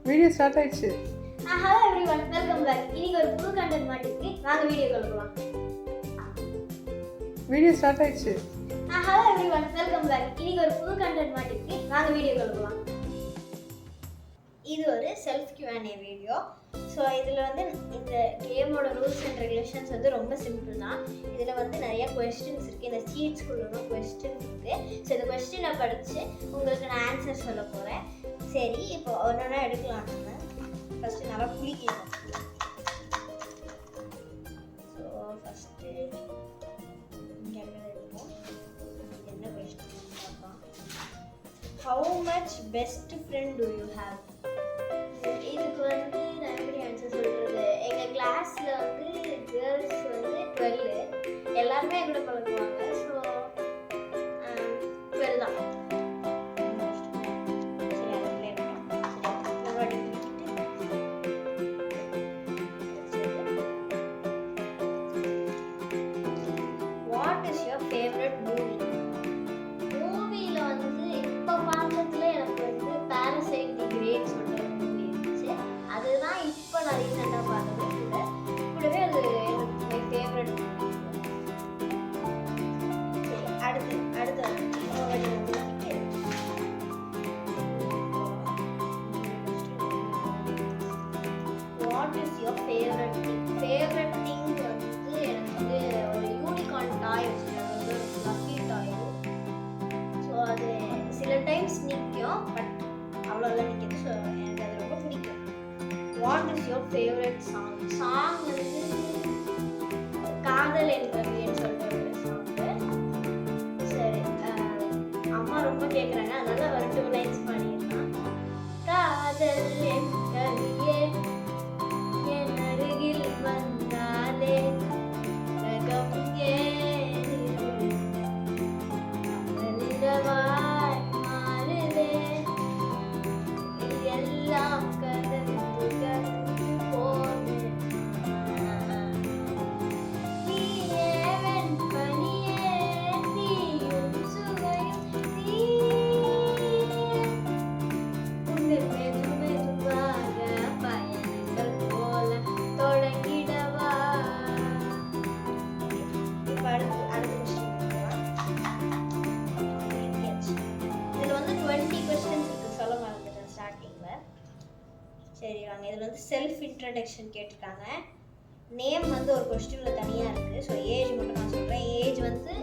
Video start ஆயிடுச்சு. Hello everyone, welcome back. இன்னைக்கு ஒரு புது கண்டென்ட் மாட்டிருக்கு. வாங்க வீடியோக்குள்ள போலாம். வீடியோ ஸ்டார்ட் ஆயிடுச்சு. Hello everyone, welcome back. இன்னைக்கு ஒரு புது கண்டென்ட் மாட்டிருக்கு. வாங்க வீடியோக்குள்ள போலாம். இது ஒரு செல்ஃப் Q&A வீடியோ. ஸோ இதில் வந்து இந்த கேமோட ரூல்ஸ் அண்ட் ரெகுலேஷன்ஸ் வந்து ரொம்ப சிம்பிள் தான். இதில் வந்து நிறைய கொஸ்டின்ஸ் இருக்குது. இந்த சீட்ஸ்குள்ள கொஸ்டின் இருக்குது. ஸோ இந்த கொஸ்டினை படித்து உங்களுக்கு நான் ஆன்சர் சொல்ல போகிறேன். சரி, இப்போ ஒன்றா எடுக்கலாம். நம்ம ஃபஸ்ட்டு நல்லா குளிக்கணும். ஸோ ஃபஸ்ட்டு இங்கே எடுப்போம். என்ன கொஸ்டின் பார்க்கலாம். How much best friend to you have? இதுக்கு வந்து நான் எப்படி ஆன்சர் சொல்கிறது? எங்கள் கிளாஸில் வந்து கேர்ள்ஸ் வந்து 12, எல்லாருமே கூட பழகுவாங்க. ஸோ 12 தான். What is your favourite movie? மூவியில் வந்து இப்போ பார்த்ததுல எனக்கு வந்து பாரசைட் தி கிரேட் சொல்கிற மூவி இருந்துச்சு. அதுதான் இப்போ நான் ரீசெண்டாக பார்த்தது. கூடவே அது எனக்கு மை ஃபேவரட். சரி, அடுத்து what is your favourite thing? Favourite thing வந்து எனக்கு வந்து ஒரு யூனிகார்ன் டாய் வச்சுருக்காங்க, லக்கி டாய். ஸோ அது சில டைம்ஸ் நிற்கும், பட் அவ்வளோதான் நிற்கிது. ஸோ எனக்கு அது ரொம்ப பிடிக்கும். What is your favourite song? Song வந்து காதல் என் கவியன்னு சொல்கிற ஒரு சாங்கு. சரி, அம்மா ரொம்ப கேட்குறாங்க, அதனால ஒரு 2 லைன்ஸ் பாடிடலாம். காதல் என் கவியே என் அருகில் வந்தாலே உலகம் ஏவாய் மாறுதே, எல்லாம் கடந்து போது. நீயே வெண்பனியே, நீயும் சுவையும் நீ, உன்னை மெதுவாக பயணங்கள் போல தொடங்கிடவா. இப்போ அடுத்த இதில் வந்து 20 கொஸ்டின்ஸ் இருக்குது. சொல்ல மறந்துட்டேன் ஸ்டார்டிங்கில். சரி வாங்க, இதில் வந்து செல்ஃப் இன்ட்ரடக்ஷன் கேட்டிருக்காங்க. நேம் வந்து ஒரு கொஸ்டினில் தனியாக இருக்குது. ஸோ ஏஜ் மட்டும் நான் சொல்கிறேன். ஏஜ் வந்து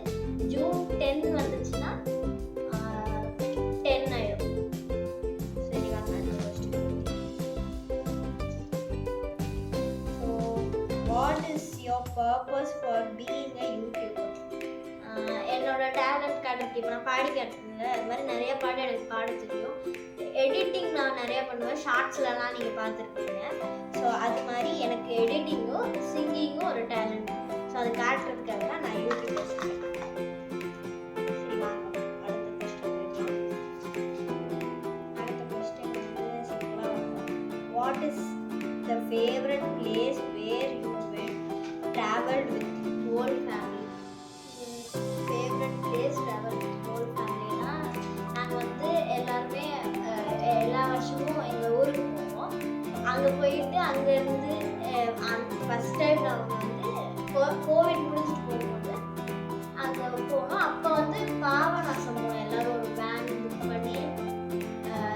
ஜூன் 10 வந்துச்சுன்னா 10 ஆயிடும். சரி வாங்க, அடுத்த question. So what is your purpose for being a YouTuber? என்னோட டேலண்ட் காட்டுறது. இப்போ நான் பாடி காட்டுறேன்ல, அது மாதிரி நிறைய பாட்டு எனக்கு பாட தெரியும். எடிட்டிங் நான் நிறையா பண்ணுவேன். ஷார்ட்ஸ்லலாம் நீங்கள் பார்த்துருப்பீங்க. ஸோ அது மாதிரி எனக்கு எடிட்டிங்கும் சிங்கிங்கும் ஒரு டேலண்ட். ஸோ அது காட்டுறதுக்காக தான் நான் யூடியூப் வச்சுருக்கேன். சரி வாங்க, அடுத்த கொஸ்டின். அடுத்த கொஸ்டின் வந்து சிம்பிளாக இருக்கும். What is the favourite place where you travelled with whole family? Favourite place travel with whole ஃபேமிலினா, நாங்கள் வந்து எல்லாருமே எல்லா வருஷமும் எங்கள் ஊருக்கு போவோம். அங்கே போயிட்டு அங்கேருந்து ஃபஸ்ட் டைம் நாங்கள் வந்து கோவிட் முடிச்சுட்டு போகும்போது அங்கே போனோம். அப்போ வந்து பாபநாசம் போனோம். எல்லோரும் ஒரு வேன் புக் பண்ணி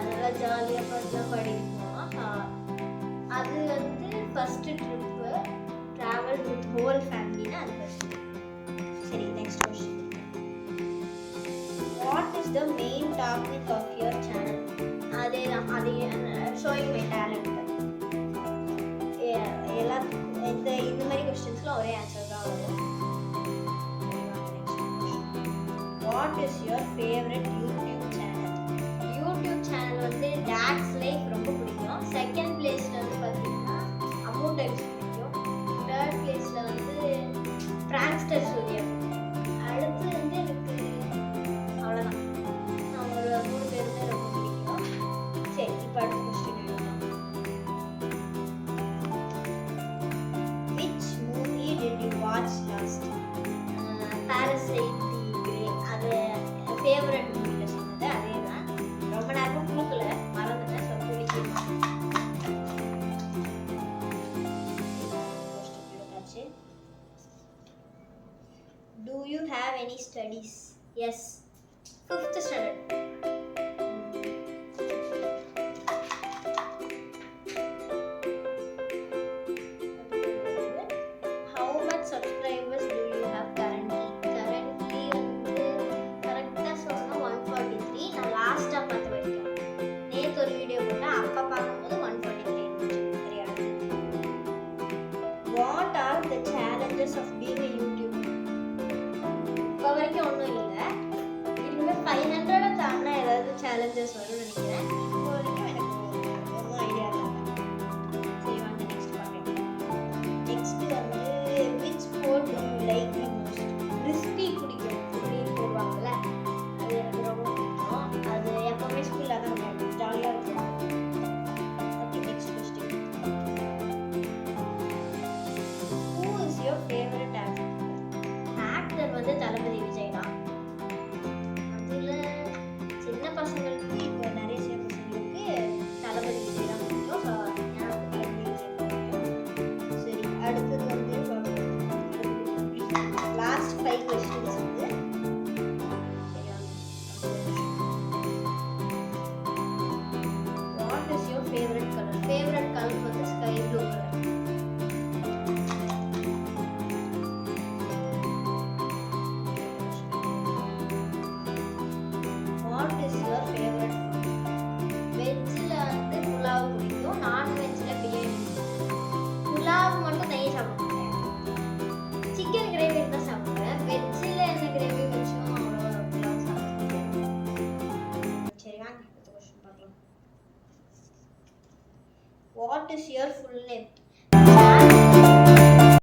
நல்லா ஜாலியாக ஃபஸ்ட்டாக படிட்டு போனோம். அது வந்து first trip travel with whole ஃபேமிலினா அது ஃபஸ்ட்டு. சரி, next question. What is the main topic of your channel? அதே தான், அதே ஷோயிங் மை டேலண்ட். எல்லாத்துக்கும் இந்த மாதிரி கொஸ்டின்ஸ்லாம் ஒரே ஆன்சர் தான் வரும். What is your favourite YouTube channel? YouTube channel வந்து டாக்ஸ் லைஃப் ரொம்ப பிடிக்கும். செகண்ட் பிளேஸில் வந்து பார்த்தீங்கன்னா அம்மு டைப்ஸ் பிடிக்கும். தேர்ட் பிளேஸில் வந்து பிராங்க்ஸ்டர் சூர்யா. அடுத்து வந்து எனக்கு அவ்வளோதான். நான் ஒரு 3 பேருமே ரொம்ப பிடிக்கும். சரி, இப்போ அடுத்த கொஸ்டின் எழுதலாம். Which movie did you watch last? Parasite the great. அது ஃபேவரட் மூவியில் studies. Yes, 5th standard. How much subscribers do you have currently? Currently வந்து கரெக்டாக சொன்னால் 143. நான் லாஸ்ட்டாக பார்த்து படிக்கிறேன். நேற்று ஒரு வீடியோ போட்டேன், அப்போ பார்க்கும்போது 143 தெரியாது. What are the challenges of being a YouTuber? இப்போ வரைக்கும் ஒன்றும் இல்லை. இதுவே 500 தாண்டினா ஏதாவது சேலஞ்சஸ் வரும்னு நினைக்கிறேன். இப்போ வரைக்கும் எனக்கு ஒன்றும் ஐடியா இல்லை. சரி வாங்க நெக்ஸ்ட் பார்க்கலாம். நெக்ஸ்ட் வந்து which sport do you like the most? Frisbee பிடிக்கும் அப்படின்னு போடுவாங்கல்ல, அது எனக்கு ரொம்ப பிடிக்கும். அது எப்போவுமே ஸ்கூலில் தான் இருக்கும், ஜாலியாக இருக்கும். Okay, next question. Who is your favorite actor? Actor வந்து தளபதி விஜய் தான். அதில் சின்ன பசங்களுக்கு, இப்போ நிறைய சின்ன பசங்களுக்கு தளபதி விஜய் தான் பிடிக்கும். ஸோ எனக்கு தளபதி விஜய் பிடிக்கும். சரி, அடுத்தது வந்து லாஸ்ட் 5 questions வந்து what is your favourite colour? Favourite colour வந்து sky blue colour. What is your favourite food? வெஜ்ஜில் வந்து புலாவ் பிடிக்கும், நான்வெஜ்ஜில் பிரியாணி. புலாவ் மட்டும் நெய் சாப்பிட மாட்டேன், சிக்கன் கிரேவி தான் சாப்பிடுவேன். வெஜ்ஜில் என்ன கிரேவி வச்சும் அவ்வளோ புலாவ் சாப்பிடுவேன். சரி வாங்க அடுத்த கொஸ்டின் பார்க்கலாம். What is your full name?